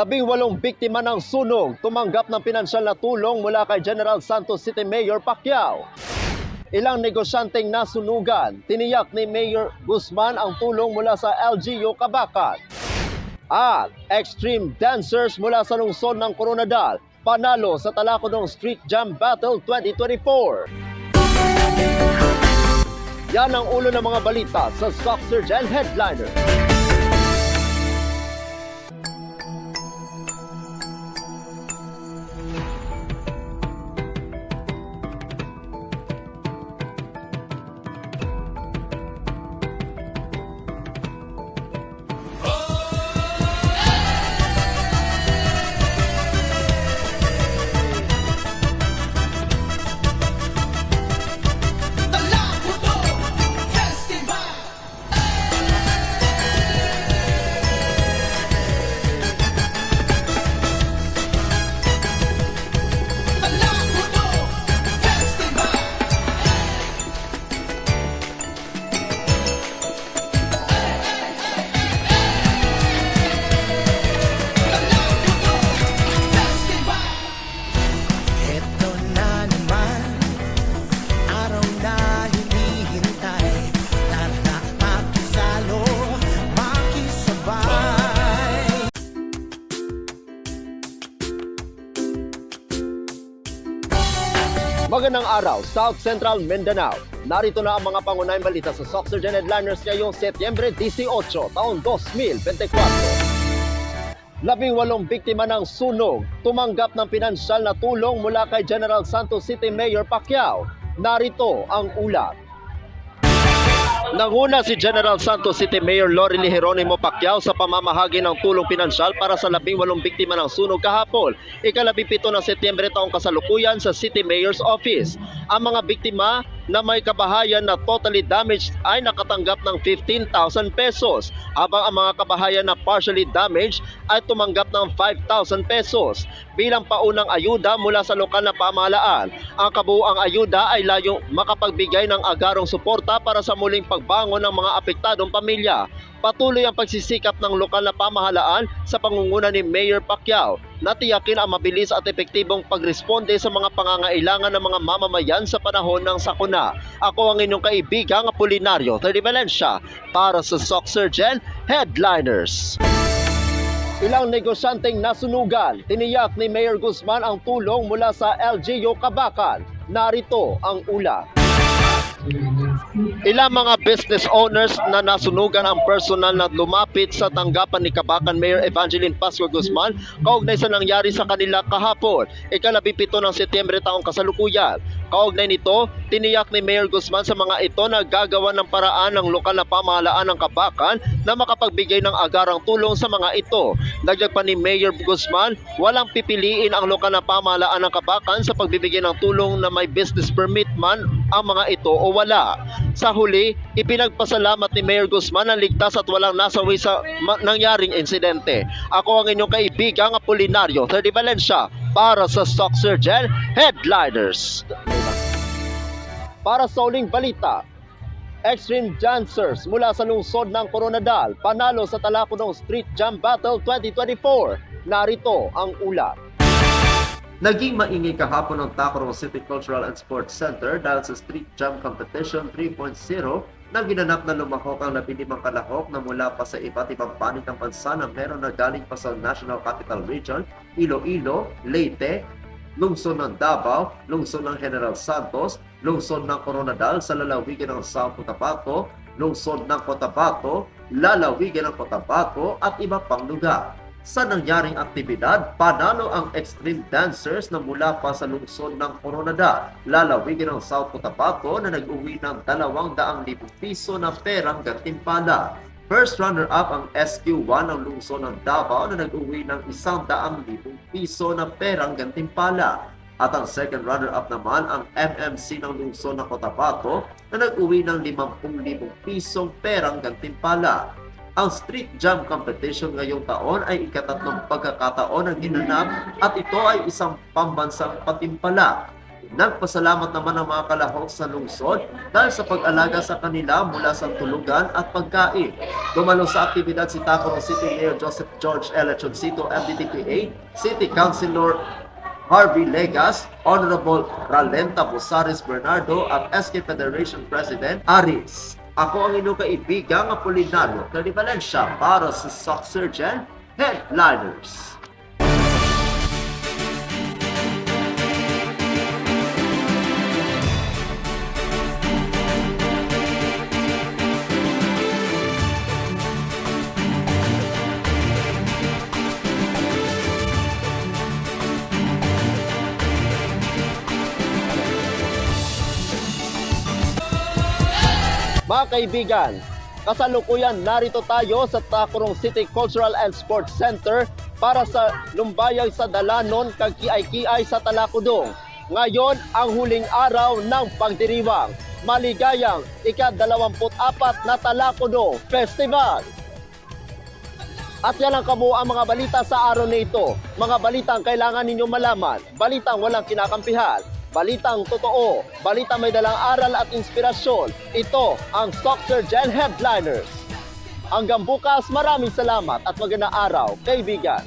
18 biktima ng sunog tumanggap ng pinansyal na tulong mula kay General Santos City Mayor Pacquiao. Ilang negosyanteng nasunugan, tiniyak ni Mayor Guzman ang tulong mula sa LGU Kabakan. At extreme dancers mula sa lungsod ng Coronadal, panalo sa Talakudong Street Jam Battle 2024. Yan ang ulo ng mga balita sa Stock Surgeon Headliner. Magandang araw, South Central Mindanao. Narito na ang mga pangunahing balita sa Stock Surgeon Headliners ngayong Setyembre 18, taong 2024. 18 biktima ng sunog tumanggap ng pinansyal na tulong mula kay General Santos City Mayor Pacquiao. Narito ang ulat. Nanguna si General Santos City Mayor Lorelie Geronimo Pacquiao sa pamamahagi ng tulong pinansyal para sa 18 biktima ng sunog kahapon, ika-17 ng Setyembre taong kasalukuyan sa City Mayor's Office. Ang mga biktima na may kabahayan na totally damaged ay nakatanggap ng 15,000 pesos, habang ang mga kabahayan na partially damaged ay tumanggap ng 5,000 pesos. Bilang paunang ayuda mula sa lokal na pamahalaan, ang kabuuang ayuda ay layong makapagbigay ng agarong suporta para sa muling pagbangon ng mga apektadong pamilya. Patuloy ang pagsisikap ng lokal na pamahalaan sa pangunguna ni Mayor Pacquiao na tiyakin ang mabilis at epektibong pagresponde sa mga pangangailangan ng mga mamamayan sa panahon ng sakuna. Ako ang inyong kaibigang Apolinario Terry Valencia para sa Stock Surgeon Headliners. Ilang negosyanteng nasunugan, tiniyak ni Mayor Guzman ang tulong mula sa LGU Kabakan. Narito ang ulat. Ilang mga business owners na nasunugan ang personal na lumapit sa tanggapan ni Kabakan Mayor Evangeline Pascua Guzman kaugnay sa nangyari sa kanila kahapon, ika-17 ng Setyembre taong kasalukuyan. Kaugnay nito, tiniyak ni Mayor Guzman sa mga ito na gagawa ng paraan ng lokal na pamahalaan ng Kabakan na makapagbigay ng agarang tulong sa mga ito. Dagdag pa ni Mayor Guzman, walang pipiliin ang lokal na pamahalaan ng Kabakan sa pagbibigay ng tulong na may business permit man ang mga ito o wala. Sa huli, ipinagpasalamat ni Mayor Guzman ang ligtas at walang nasawi sa nangyaring insidente. Ako ang inyong kaibigang Apolinario Terry Valencia para sa Stock Surgeon Headliners. Para sa uling balita, extreme dancers mula sa lungsod ng Coronadal panalo sa Talakudong Street Jam Battle 2024. Narito ang ulat. Naging maingay kahapon ng Tacloban City Cultural and Sports Center dahil sa Street Jam Competition 3.0 na ginanap na lumahok ang 15 kalahok na mula pa sa iba't ibang panig ng bansa na meron na galing pa sa National Capital Region, Iloilo, Leyte, lungsod ng Davao, lungsod ng General Santos, lungsod ng Coronadal sa lalawigan ng South Cotabato, lungsod ng Cotabato, lalawigan ng Cotabato at iba pang lugar. Sa nangyaring aktibidad, panalo ang extreme dancers na mula pa sa lungsod ng Coronadal, lalawigan ng South Cotabato na nag-uwi ng 200,000 piso na perang gantimpala. First runner-up ang SQ1 ng lungsod ng Davao na nag-uwi ng 100,000 piso na perang gantimpala. At ang second runner-up naman ang MMC ng lungsod ng Cotabato na nag-uwi ng 50,000 pisong perang gantimpala. Ang Street Jam Competition ngayong taon ay ika-3 pagkakataon ang ginanap at ito ay isang pambansang patimpala. Nagpasalamat naman ang mga kalahok sa lungsod dahil sa pag-alaga sa kanila mula sa tulugan at pagkain. Dumalo sa aktibidad si Tacloban City Mayor Joseph George L. Choncito, MDTPA, City Councilor Harvey Legas, Honorable Ralenta Bosares Bernardo at SK Federation President Aris. Ako ang inyong kaibigang Apolinario Carnivalencia para sa Sock Surgeon Headliners. Mga kaibigan, kasalukuyan narito tayo sa Tacloban City Cultural and Sports Center para sa lumbayag sa dalanon kag kiay-kiay sa Talakudong. Ngayon ang huling araw ng pagdiriwang. Maligayang ika-24 na Talakudong Festival. At yan ang kabuuan mga balita sa araw na ito. Mga balitang kailangan ninyong malaman, balitang walang kinakampihan, balitang totoo, balitang may dalang aral at inspirasyon. Ito ang Sock Surgeon Headliners. Hanggang bukas, maraming salamat at magandang araw, kaibigan.